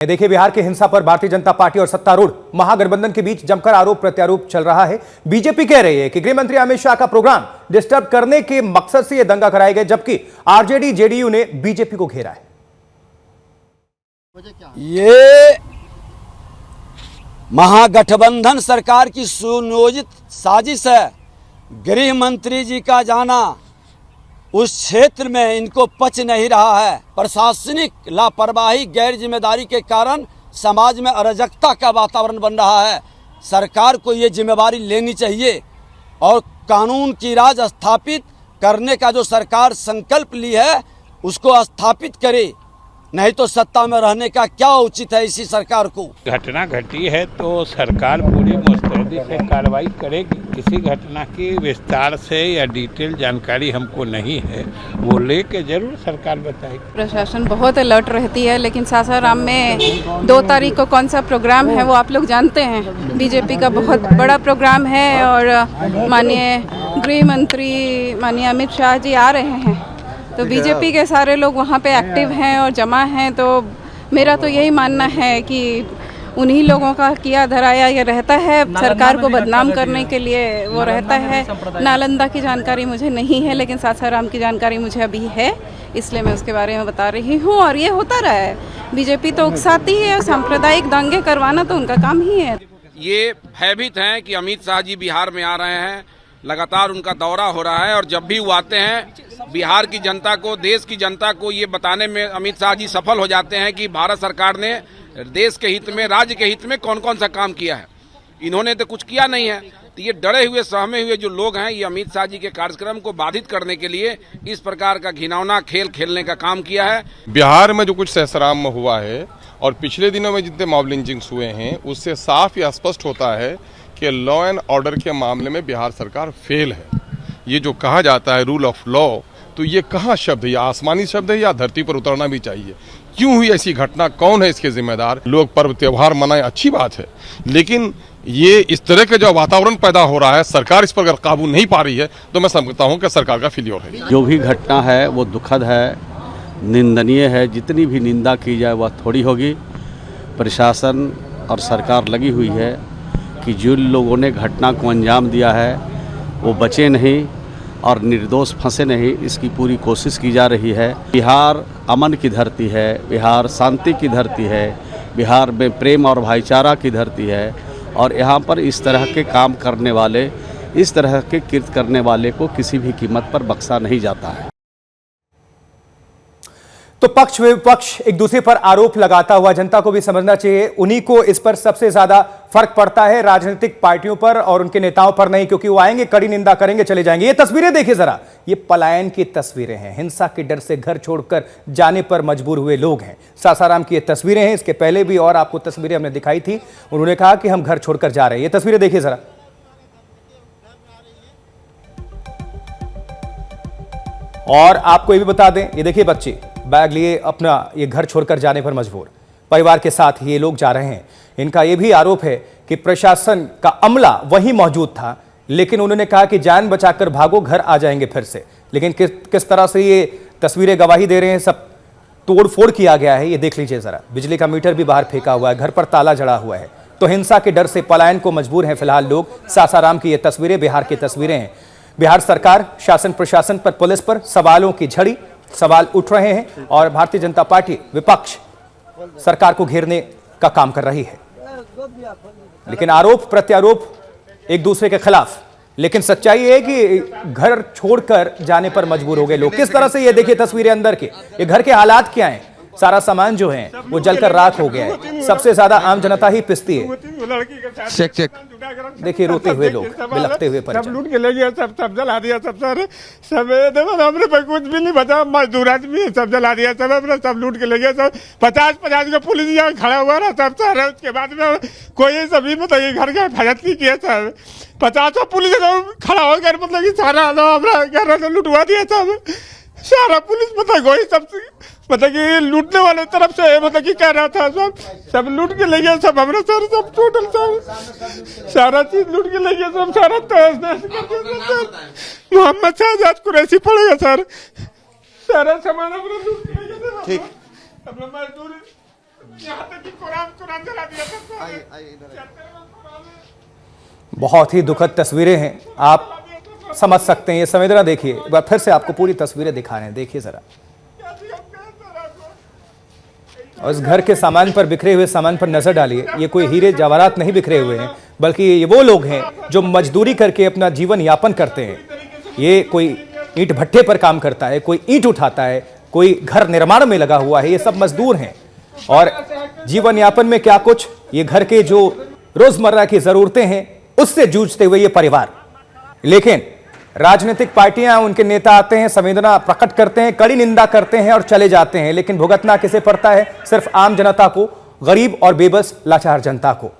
देखिए, बिहार की हिंसा पर भारतीय जनता पार्टी और सत्तारूढ़ महागठबंधन के बीच जमकर आरोप प्रत्यारोप चल रहा है। बीजेपी कह रही है कि गृह मंत्री अमित शाह का प्रोग्राम डिस्टर्ब करने के मकसद से यह दंगा कराए गए, जबकि आरजेडी जेडीयू ने बीजेपी को घेरा है। ये महागठबंधन सरकार की सुनियोजित साजिश है। गृह मंत्री जी का जाना उस क्षेत्र में इनको पच नहीं रहा है। प्रशासनिक लापरवाही, गैर जिम्मेदारी के कारण समाज में अराजकता का वातावरण बन रहा है। सरकार को ये जिम्मेदारी लेनी चाहिए और कानून की राज स्थापित करने का जो सरकार संकल्प ली है उसको स्थापित करे, नहीं तो सत्ता में रहने का क्या उचित है इसी सरकार को। घटना घटी है तो सरकार पूरी मुस्तैदी से कार्रवाई करेगी। किसी घटना की विस्तार से या डिटेल जानकारी हमको नहीं है, वो लेके जरूर सरकार बताएगी। प्रशासन बहुत अलर्ट रहती है, लेकिन सासाराम में 2 तारीख को कौन सा प्रोग्राम है वो आप लोग जानते हैं। बीजेपी का बहुत बड़ा प्रोग्राम है और माननीय गृह मंत्री माननीय अमित शाह जी आ रहे हैं, तो बीजेपी के सारे लोग वहाँ पे एक्टिव हैं और जमा हैं। तो मेरा तो यही मानना है कि उन्हीं लोगों का किया धराया ये रहता है, सरकार को बदनाम करने के लिए वो रहता है। नालंदा की जानकारी मुझे नहीं है, लेकिन सासाराम की जानकारी मुझे अभी है, इसलिए मैं उसके बारे में बता रही हूँ। और ये होता रहा है, बीजेपी तो उकसाती है, सांप्रदायिक दंगे करवाना तो उनका काम ही है। ये भयभीत हैं कि अमित शाह जी बिहार में आ रहे हैं, लगातार उनका दौरा हो रहा है और जब भी वो आते हैं बिहार की जनता को, देश की जनता को ये बताने में अमित शाह जी सफल हो जाते हैं कि भारत सरकार ने देश के हित में, राज्य के हित में कौन कौन सा काम किया है। इन्होंने तो कुछ किया नहीं है। तो ये डरे हुए, सहमे हुए जो लोग हैं, ये अमित शाह जी के कार्यक्रम को बाधित करने के लिए इस प्रकार का घिनौना खेल खेलने का काम किया है। बिहार में जो कुछ सहसराम में हुआ है और पिछले दिनों में जितने मॉब लिंचिंग्स हुए हैं, उससे साफ या स्पष्ट होता है कि लॉ एंड ऑर्डर के मामले में बिहार सरकार फेल है। ये जो कहा जाता है रूल ऑफ लॉ, तो ये कहाँ शब्द है? या आसमानी शब्द है या धरती पर उतरना भी चाहिए? क्यों हुई ऐसी घटना? कौन है इसके जिम्मेदार? लोग पर्व त्योहार मनाएं, अच्छी बात है, लेकिन ये इस तरह का जो वातावरण पैदा हो रहा है, सरकार इस पर अगर काबू नहीं पा रही है तो मैं समझता हूँ कि सरकार का फेल्योर है। जो भी घटना है वो दुखद है, निंदनीय है। जितनी भी निंदा की जाए वह थोड़ी होगी। प्रशासन और सरकार लगी हुई है कि जिन लोगों ने घटना को अंजाम दिया है वो बचे नहीं और निर्दोष फंसे नहीं, इसकी पूरी कोशिश की जा रही है। बिहार अमन की धरती है, बिहार शांति की धरती है, बिहार में प्रेम और भाईचारा की धरती है और यहाँ पर इस तरह के काम करने वाले, इस तरह के कृत्य करने वाले को किसी भी कीमत पर बख्शा नहीं जाता है। तो पक्ष विपक्ष एक दूसरे पर आरोप लगाता हुआ जनता को भी समझना चाहिए, उन्हीं को इस पर सबसे ज्यादा फर्क पड़ता है, राजनीतिक पार्टियों पर और उनके नेताओं पर नहीं, क्योंकि वो आएंगे, कड़ी निंदा करेंगे, चले जाएंगे। ये तस्वीरें देखिए जरा, ये पलायन की तस्वीरें हैं। हिंसा के डर से घर छोड़कर जाने पर मजबूर हुए लोग हैं। सासाराम की ये तस्वीरें हैं, इसके पहले भी और आपको तस्वीरें हमने दिखाई थी। उन्होंने कहा कि हम घर छोड़कर जा रहे हैं। ये तस्वीरें देखिए जरा। और आपको ये भी बता दें, ये देखिए बच्चे बैग लिए अपना ये घर छोड़कर जाने पर मजबूर, परिवार के साथ ये लोग जा रहे हैं। इनका ये भी आरोप है कि प्रशासन का अमला वहीं मौजूद था, लेकिन उन्होंने कहा कि जान बचाकर भागो, घर आ जाएंगे फिर से। लेकिन किस तरह से ये तस्वीरें गवाही दे रहे हैं, सब तोड़ फोड़ किया गया है, ये देख लीजिए जरा। बिजली का मीटर भी बाहर फेंका हुआ है, घर पर ताला जड़ा हुआ है। तो हिंसा के डर से पलायन को मजबूर हैं फिलहाल लोग। सासाराम की ये तस्वीरें बिहार की तस्वीरें हैं। बिहार सरकार, शासन प्रशासन पर, पुलिस पर सवालों की झड़ी, सवाल उठ रहे हैं और भारतीय जनता पार्टी विपक्ष सरकार को घेरने का काम कर रही है। लेकिन आरोप प्रत्यारोप एक दूसरे के खिलाफ, लेकिन सच्चाई है कि घर छोड़कर जाने पर मजबूर हो गए लोग। किस तरह से ये देखिए तस्वीरें अंदर के, ये घर के हालात क्या हैं। सारा सामान जो है वो जलकर राख हो गया है। सबसे ज्यादा आम जनता ही पिसती है। चेक देखिए रोते हुए लोग, बिलखते हुए सब लूट के ले गया, सब जला दिया, सब हमने पर कुछ भी नहीं बचा। मजदूर आदमी सब जला दिया, सब लूट के ले गया। सब 50 का पुलिस यहाँ खड़ा हुआ ना, सब सारा। उसके बाद में कोई सभी मतलब घर का हिफाजत नहीं किया। सब 50 पुलिस खड़ा होकर मतलब कि सारा हमारा घर लुटवा दिया। सब सारा पुलिस मतलब कोई सब मतलब कि लूटने वाले तरफ से मतलब कि कह रहा था, सब लूट के ले गया। सब हमारा सर सब टोटल सब सारा चीज लूट के ले गया। सब सारा तहस-नहस कर दिया। मोहम्मद शहजाद कुरैशी पड़ेगा सर, सारा सामान हमारा लूट के ले गया। ठीक, अपना मजदूर यहाँ तक कि कुरान जला दिया सब। बहुत ही दुखद तस्वीरें हैं, आप समझ सकते हैं। ये संवेदना देखिए, एक बार फिर से आपको पूरी तस्वीरें दिखा रहे हैं, देखिए जरा। और इस घर के सामान पर, बिखरे हुए सामान पर नजर डालिए। ये कोई हीरे जवाहरात नहीं बिखरे हुए हैं, बल्कि ये वो लोग हैं जो मजदूरी करके अपना जीवन यापन करते हैं। ये कोई ईंट भट्टे पर काम करता है, कोई ईंट उठाता है, कोई घर निर्माण में लगा हुआ है। ये सब मजदूर हैं और जीवन यापन में क्या कुछ, ये घर के जो रोजमर्रा की जरूरतें हैं उससे जूझते हुए ये परिवार। लेकिन राजनीतिक पार्टियां, उनके नेता आते हैं, संवेदना प्रकट करते हैं, कड़ी निंदा करते हैं और चले जाते हैं। लेकिन भुगतना किसे पड़ता है? सिर्फ आम जनता को, गरीब और बेबस लाचार जनता को।